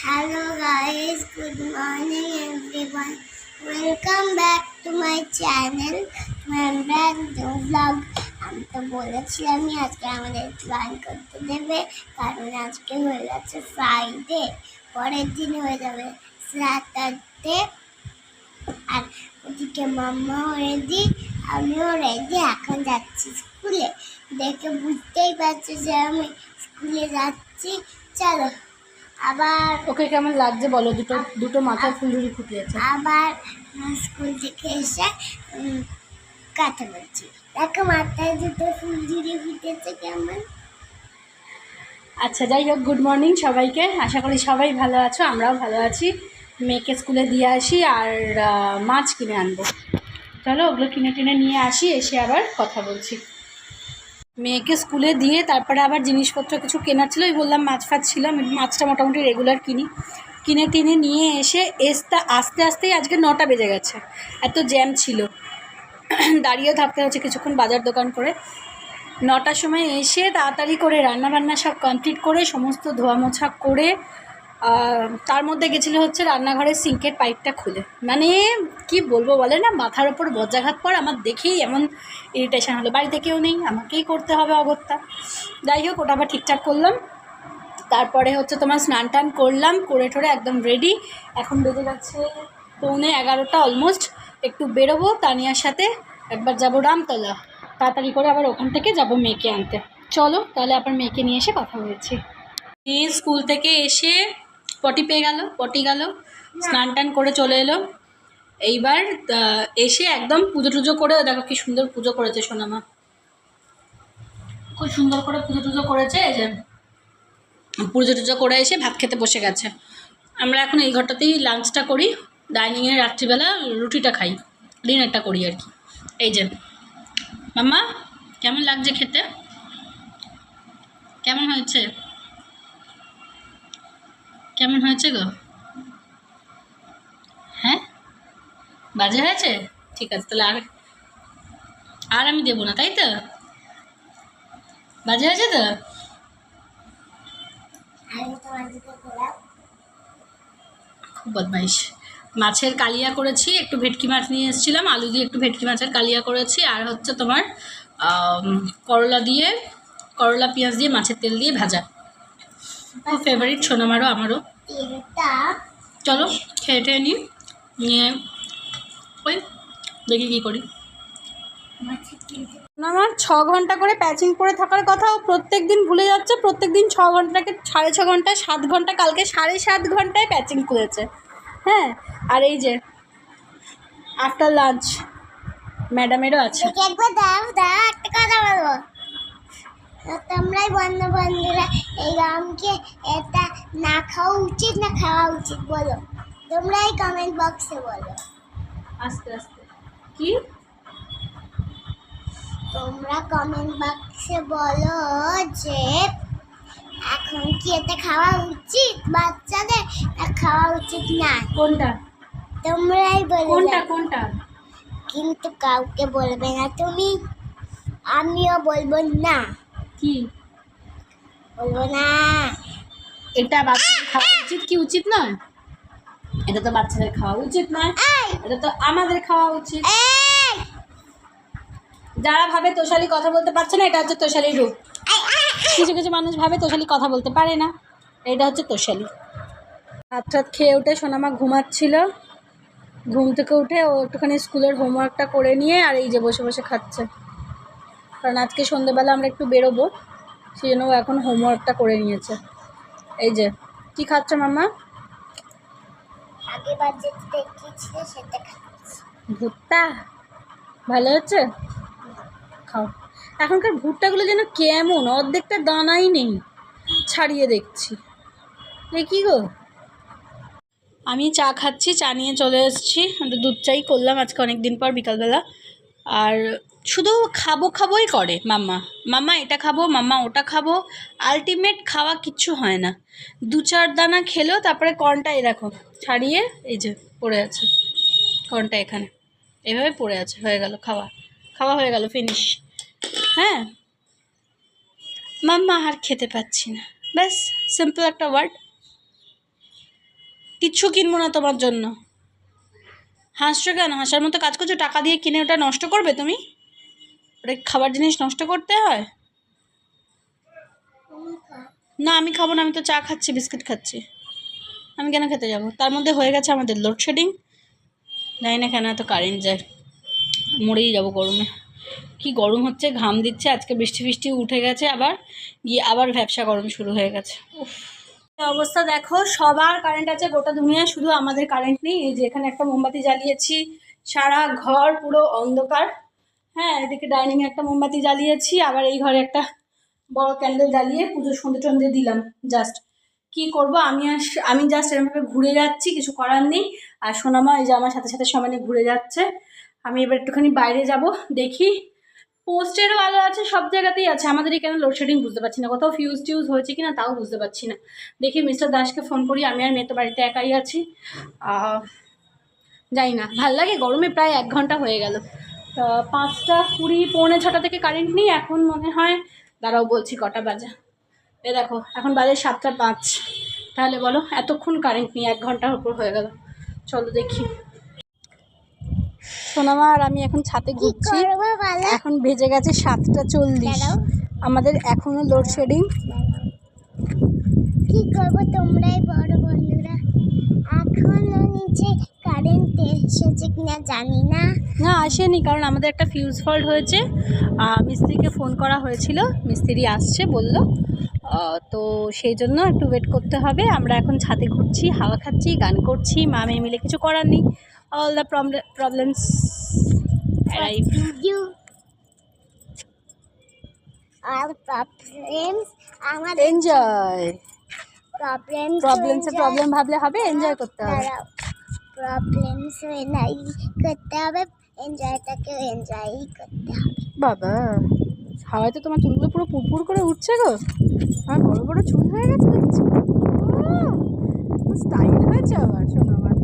Hello guys, good morning everyone. Welcome back to my channel, my brand new vlog. আমি তো বলেছিলাম আজকে আমাদের প্ল্যান করতে দেবে, কারণ আজকে হয়ে গেছে ফ্রাইডে, পরের দিন হয়ে যাবে স্যাটারডে। আর ওদিকে মাম্মাও রেডি, আমিও রেডি। এখন যাচ্ছি স্কুলে। দেখে বুঝতেই পারছি যে আমি স্কুলে যাচ্ছি। চলো আবার ওকে কেমন লাগছে বলো? দুটো মাথায় ফুলঝুরি ফুটিয়েছে। আবার স্কুল থেকে এসে কথা বলছি। দেখো মাথায় দুটো ফুলঝুরি ফুটেছে কেমন। আচ্ছা, যাই হোক, গুড মর্নিং সবাইকে। আশা করি সবাই ভালো আছো, আমরাও ভালো আছি। মেয়েকে স্কুলে দিয়ে আসি আর মাছ কিনে আনবো। চলো ওগুলো কিনে টিনে নিয়ে আসি, এসে আবার কথা বলছি। মেয়েকে স্কুলে দিয়ে তারপরে আবার জিনিসপত্র কিছু কেনার ছিল, ওই বললাম মাছ ফাছ ছিল। আমি মাছটা মোটামুটি রেগুলার কিনে টিনে নিয়ে এসে আস্তে আস্তেই আজকে 9টা বেজে গেছে। এত জ্যাম ছিল, দাঁড়িয়েও থাকতে হচ্ছে কিছুক্ষণ বাজার দোকান করে। 9টার সময় এসে তাড়াতাড়ি করে রান্নাবান্না সব কমপ্লিট করে সমস্ত ধোয়া মোছা করে তার মধ্যে গেছিলো হচ্ছে রান্নাঘরের সিঙ্কের পাইপটা খুলে। মানে কি বলবো বলে না, মাথার ওপর বজ্রাঘাত পর আমার দেখেই এমন ইরিটেশন হলো। বাড়িতে কেউ নেই, আমাকেই করতে হবে অগত্যা। যাই হোক, ওটা আবার ঠিকঠাক করলাম। তারপরে হচ্ছে তোমার স্নান টান করলাম, করে ঠোরে একদম রেডি। এখন বেজে যাচ্ছে 11:15 অলমোস্ট। একটু বেরোবো তানিয়ার সাথে, একবার যাবো রামতলা, তাড়াতাড়ি করে আবার ওখান থেকে যাব মেয়েকে আনতে। চলো তাহলে আবার মেয়েকে নিয়ে এসে কথা বলছি। মেয়ে স্কুল থেকে এসে পটি গেল, স্নান টান করে চলে এলো। এইবার এসে একদম পুজো টুজো করে, দেখো কি সুন্দর পুজো করেছে সোনামা, খুব সুন্দর করে পুজো টুজো করেছে। এই যে পুজো টুজো করে এসে ভাত খেতে বসে গেছে। আমরা এখন এই ঘরটাতেই লাঞ্চটা করি, ডাইনিংয়ে রাত্রিবেলা রুটিটা খাই, ডিনারটা করি আর কি। এই যে মাম্মা, কেমন লাগছে খেতে? কেমন হয়েছে? কেমন হয়েছে গো? হ্যাঁ, বাজে হয়েছে? ঠিক আছে, তাহলে আর আমি দেবো না, তাই তো? বাজে হয়েছে তো? খুব বদমাইশ। মাছের কালিয়া করেছি, একটু ভেটকি মাছ নিয়ে এসেছিলাম, আলু দিয়ে একটু ভেটকি মাছের কালিয়া করেছি। আর হচ্ছে তোমার করলা পেঁয়াজ দিয়ে মাছের তেল দিয়ে ভাজা। খুব ফেভারিট সোনামারও আমারও। চলো খেয়ে টেয়ে নিয়ে ওই দেখি কী করি। আমার 6 ঘন্টা করে প্যাচিং পরে থাকার কথা, ও প্রত্যেক দিন ভুলে যাচ্ছে। প্রত্যেক দিন 6 ঘন্টাকে 6.5 ঘন্টা, 7 ঘন্টা, কালকে 7.5 ঘন্টায় প্যাচিং খুলেছে। হ্যাঁ, আর এই যে আফটার লাঞ্চ ম্যাডামেরও আছে। একবার দাও একটা কথা বলবো। তোমরাই বন্ধুরা এই আমকে এটা না খাওয়া উচিত না খাওয়া উচিত বলো, তোমরাই কমেন্ট বক্সে বলো। আস্তে আস্তে কি তোমরা কমেন্ট বক্সে বলো যে এখন কি এটা খাওয়া উচিত বাচ্চাদের না খাওয়া উচিত না। কোনটা? তোমরাই বলো। কোনটা? কিন্তু কাউকে বলবে না তুমি, আমিও বলবো না। কি বলবো না। এটা বাচ্চাদের খাওয়া উচিত কি উচিত নয়? এটা তো বাচ্চাদের খাওয়া উচিত নয়, এটা তো আমাদের খাওয়া উচিত। যারা ভাবে তোষালি কথা বলতে পারছে না, এটা হচ্ছে তোষালির রূপ। কিছু কিছু মানুষ ভাবে তোষালি কথা বলতে পারে না, এটা হচ্ছে তোষালি। রাত খেয়ে উঠে সোনামা ঘুমাচ্ছিল, ঘুম থেকে উঠে ও একটুখানি স্কুলের হোমওয়ার্কটা করে নিয়ে আর এই যে বসে বসে খাচ্ছে। কারণ আজকে সন্ধ্যেবেলা আমরা একটু বেরোবো, সেই জন্য ও এখন হোমওয়ার্কটা করে নিয়েছে। এই যে কি খাচ্ছ মাম্মা? আগেবার যেটা দেখিয়েছিলে সেটা খাচ্ছি। ভুট্টা ভালো হচ্ছে, খাও। এখনকার ভুট্টাগুলো যেন কেমন, অর্ধেকটা দানাই নেই, ছাড়িয়ে দেখছি। দেখি গো, আমি চা খাচ্ছি, চা নিয়ে চলে এসেছি। দুধ চাই করলাম আজকে অনেক দিন পর বিকালবেলা। আর শুধু খাবোই করে মাম্মা এটা খাবো, মাম্মা ওটা খাবো। আলটিমেট খাওয়া কিচ্ছু হয় না। 2-4 দানা খেলো, তারপরে কর্নটা এই দেখো ছাড়িয়ে এই যে পড়ে আছে, কর্নটা এখানে এভাবে পড়ে আছে। হয়ে গেল খাওয়া হয়ে গেল, ফিনিশ। হ্যাঁ, মাম্মা আর খেতে পাচ্ছি না, ব্যাস, সিম্পল একটা ওয়ার্ড। কিচ্ছু কিনবো না তোমার জন্য। হাসছো কেন? হাসার মতো কাজ করছো? টাকা দিয়ে কিনে ওটা নষ্ট করবে তুমি? ওটা খাবার জিনিস নষ্ট করতে হয়? না আমি খাবো না, আমি তো চা খাচ্ছি, বিস্কিট খাচ্ছি। আমি কেন খেতে যাব? তার মধ্যে হয়ে গেছে আমাদের লোডশেডিং। জানি না কেন এত কারেন্ট যায়, মরেই যাবো গরমে। কি গরম হচ্ছে, ঘাম দিচ্ছে। আজকে বৃষ্টি ফিষ্টি উঠে গেছে, আবার গিয়ে আবার ভ্যাপসা গরম শুরু হয়ে গেছে। উফ, অবস্থা দেখো, সবার কারেন্ট আছে গোটা দুনিয়ায়, শুধু আমাদের কারেন্ট নেই। এই যে এখানে একটা মোমবাতি জ্বালিয়েছি, সারা ঘর পুরো অন্ধকার। হ্যাঁ, এদিকে ডাইনিংয়ে একটা মোমবাতি জ্বালিয়েছি, আবার এই ঘরে একটা বড় ক্যান্ডেল জ্বালিয়ে পুজো সন্ধে টন্ধে দিলাম। জাস্ট কি করব, আমি জাস্ট এরকমভাবে ঘুরে যাচ্ছি, কিছু করার নেই। আর সোনামা এই যে আমার সাথে সাথে সমানে ঘুরে যাচ্ছে। আমি এবার একটুখানি বাইরে যাব, দেখি। পোস্টেরও আলো আছে, সব জায়গাতেই আছে। আমাদের এখানে লোডশেডিং বুঝতে পারছি না, কোথাও ফিউজ টিউজ হয়েছে কিনা তাও বুঝতে পারছি না। দেখি মিস্টার দাসকে ফোন করি। আমি আর মেয়ে তো বাড়িতে একাই আছি। যাই না, ভাল লাগে গরমে। প্রায় 1 ঘন্টা হয়ে গেল, 5:20, 6:45 থেকে কারেন্ট নেই। এখন মনে হয়, দাঁড়াও বলছি কটা বাজে। এ দেখো এখন বাজে 7:05। তাহলে বলো এতক্ষণ কারেন্ট নেই, 1 ঘন্টার উপর হয়ে গেল। চলো দেখি। সোনামা আর আমি এখন ছাদে ঘুরছি। এখন বেজে গেছে 7:40। আমাদের এখনো লোডশেডিং। কি করবো, তোমরাই বড় বন্ধুরা। এখনো নিচে কারেন্ট এসেছে কিনা জানি না। না আসেনি, কারণ আমাদের একটা ফিউজ ফল্ট হয়েছে। মিস্ত্রিকে ফোন করা হয়েছিল, মিস্ত্রি আসছে বলল। তো সেই জন্য একটু ওয়েট করতে হবে। আমরা এখন ছাদে ঘুরছি, হাওয়া খাচ্ছি, গান করছি, মা মেয়ে মিলে। কিছু করার নেই। All the problems arrive. আর প্রবলেমস আমাদের এনজয়। প্রবলেমসে প্রবলেম ভাবলে হবে, এনজয় করতে হবে। প্রবলেমস নাই করতে হবে, এনজয়টাকেও এনজয়ই করতে হবে। বাবা, হাওয়ায় তো তোমার চুলগুলো পুরো পুরপুর করে উঠছে গো। আমার বড় বড় চুল হয়ে গেছে দেখছি। স্টাইল হয়েছে আবার শোনো আমার।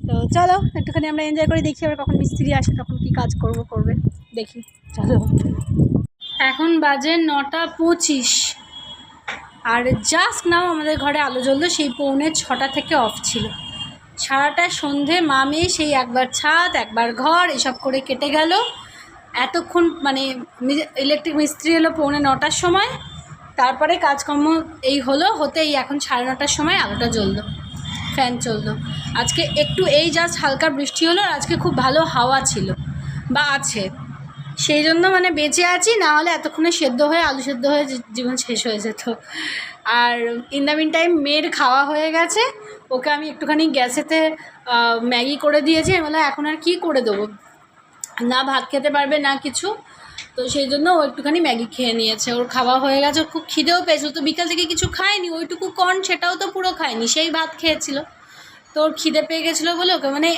তো চলো একটুখানি আমরা এনজয় করে দেখি, আবার কখন মিস্ত্রি আসে তখন কি কাজ করবে দেখি। চলো, এখন বাজে 9:25। আর জাস্ট নাও আমাদের ঘরে আলো জ্বললো। সেই 5:45 থেকে অফ ছিল। সারাটা সন্ধে মা মেয়ে সেই একবার ছাদ একবার ঘর এসব করে কেটে গেল। এতক্ষণ মানে ইলেকট্রিক মিস্ত্রি এলো 9:45 সময়। তারপরে কাজকর্ম এই হলো হতে, এই এখন 9:30 সময় আলোটা জ্বললো, ফ্যান চললো। আজকে একটু এই জাস্ট হালকা বৃষ্টি হলো, আর আজকে খুব ভালো হাওয়া ছিল বা আছে, সেই জন্য মানে বেঁচে আছি। না হলে এতক্ষণে সেদ্ধ হয়ে আলু সেদ্ধ হয়ে জীবন শেষ হয়ে যেত। আর ইন দ্য মিন টাইম মেয়ের খাওয়া হয়ে গেছে। ওকে আমি একটুখানি গ্যাসেতে ম্যাগি করে দিয়েছি। আমি বললাম এখন আর কী করে দেবো, না ভাত খেতে পারবে না কিছু। তো সেই জন্য ও একটুখানি ম্যাগি খেয়ে নিয়েছে। ওর খাওয়া হয়ে গেছে, ওর খুব খিদেও পেয়েছিল। তো বিকাল থেকে কিছু খায়নি, ওইটুকু কর্ন সেটাও তো পুরো খায়নি, সেই ভাত খেয়েছিল। তো ওর খিদে পেয়ে গেছিলো বলে ওকে মানে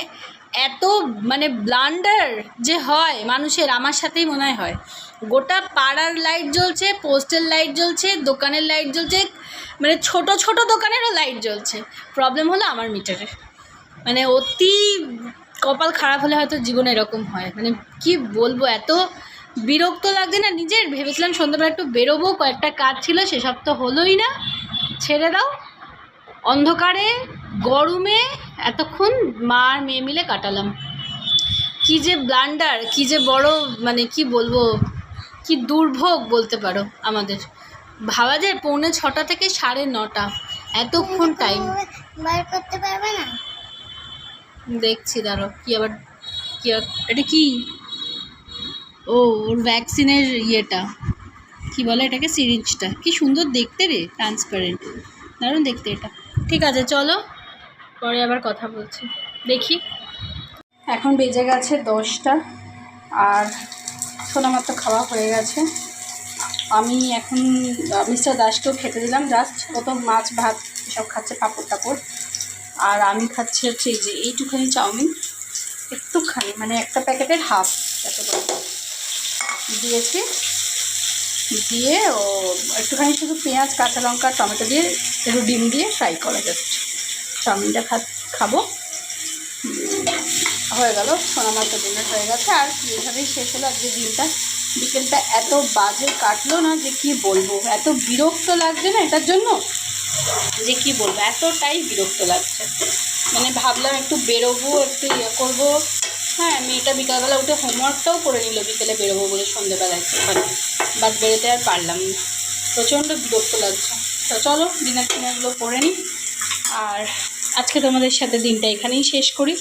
এত মানে ব্লান্ডার যে হয় মানুষের, আমার সাথেই মনে হয়। গোটা পাড়ার লাইট জ্বলছে, পোস্টের লাইট জ্বলছে, দোকানের লাইট জ্বলছে, মানে ছোট ছোট দোকানেরও লাইট জ্বলছে। প্রবলেম হলো আমার মিটারের। মানে অতি কপাল খারাপ হলে হয়তো জীবনে এরকম হয়। মানে কি বলবো, এত বিরক্ত লাগছে না নিজের। ভেবেছিলাম সন্ধ্যাবেলা একটু বেরোবো, কয়েকটা কাজ ছিল, সেসব তো হলোই না। ছেড়ে দাও, অন্ধকারে গরমে এতক্ষণ মা আর মেয়ে মিলে কাটালাম। কি যে ব্লান্ডার, কি যে বড় মানে কি বলবো, কি দুর্ভোগ বলতে পারো আমাদের। ভাবা যায় 5:45 থেকে 9:30 এতক্ষণ টাইম। বার করতে পারবে না? দেখছি দাঁড়ো, কি আবার এটা কি? ও ওর ভ্যাকসিনের ইয়েটা কি বলে এটাকে, সিরিঞ্জটা কি সুন্দর দেখতে রে, ট্রান্সপারেন্ট, দারুণ দেখতে এটা। ঠিক আছে চলো, পরে আবার কথা বলছি। দেখি, এখন বেজে গেছে 10টা। আর সোনামার তো খাওয়া হয়ে গেছে। আমি এখন মিস্টার দাসকেও খেতে দিলাম। জাস্ট ও তো মাছ ভাত এসব খাচ্ছে, পাঁপড় টাপড়। আর আমি খাচ্ছি হচ্ছে এই যে এইটুখানি চাউমিন, একটুখানি মানে একটা প্যাকেটের হাফ এত দিয়েছি। দিয়ে ও একটুখানি শুধু পেঁয়াজ কাঁচা লঙ্কা টমেটো দিয়ে একটু ডিম দিয়ে ফ্রাই করা যাচ্ছে। চাউমিনটা খাবো। হয়ে গেল, সোনামার তো ডিনার হয়ে গেছে। আর এইভাবেই শেষ হলো আজকে দিনটা। বিকেলটা এত বাজে কাটলো না যে কি বলবো, এত বিরক্ত লাগছে না এটার জন্য যে কি বলবো, এতটাই বিরক্ত লাগছে। মানে ভাবলাম একটু বেরোবো, একটু ইয়ে করবো। হ্যাঁ, মেয়েটা বিকালবেলা উঠে হোমওয়ার্কটাও করে নিল বিকেলে বেরোবো বলে, সন্ধ্যেবেলা একটুখানি, বাদ বেরোতে আর পারলাম না, প্রচণ্ড বিরক্ত লাগছে। তো চলো ডিনার টিনারগুলো করে নিই, আর আজকে তোমাদের সাথে দিনটা এখানেই শেষ করি।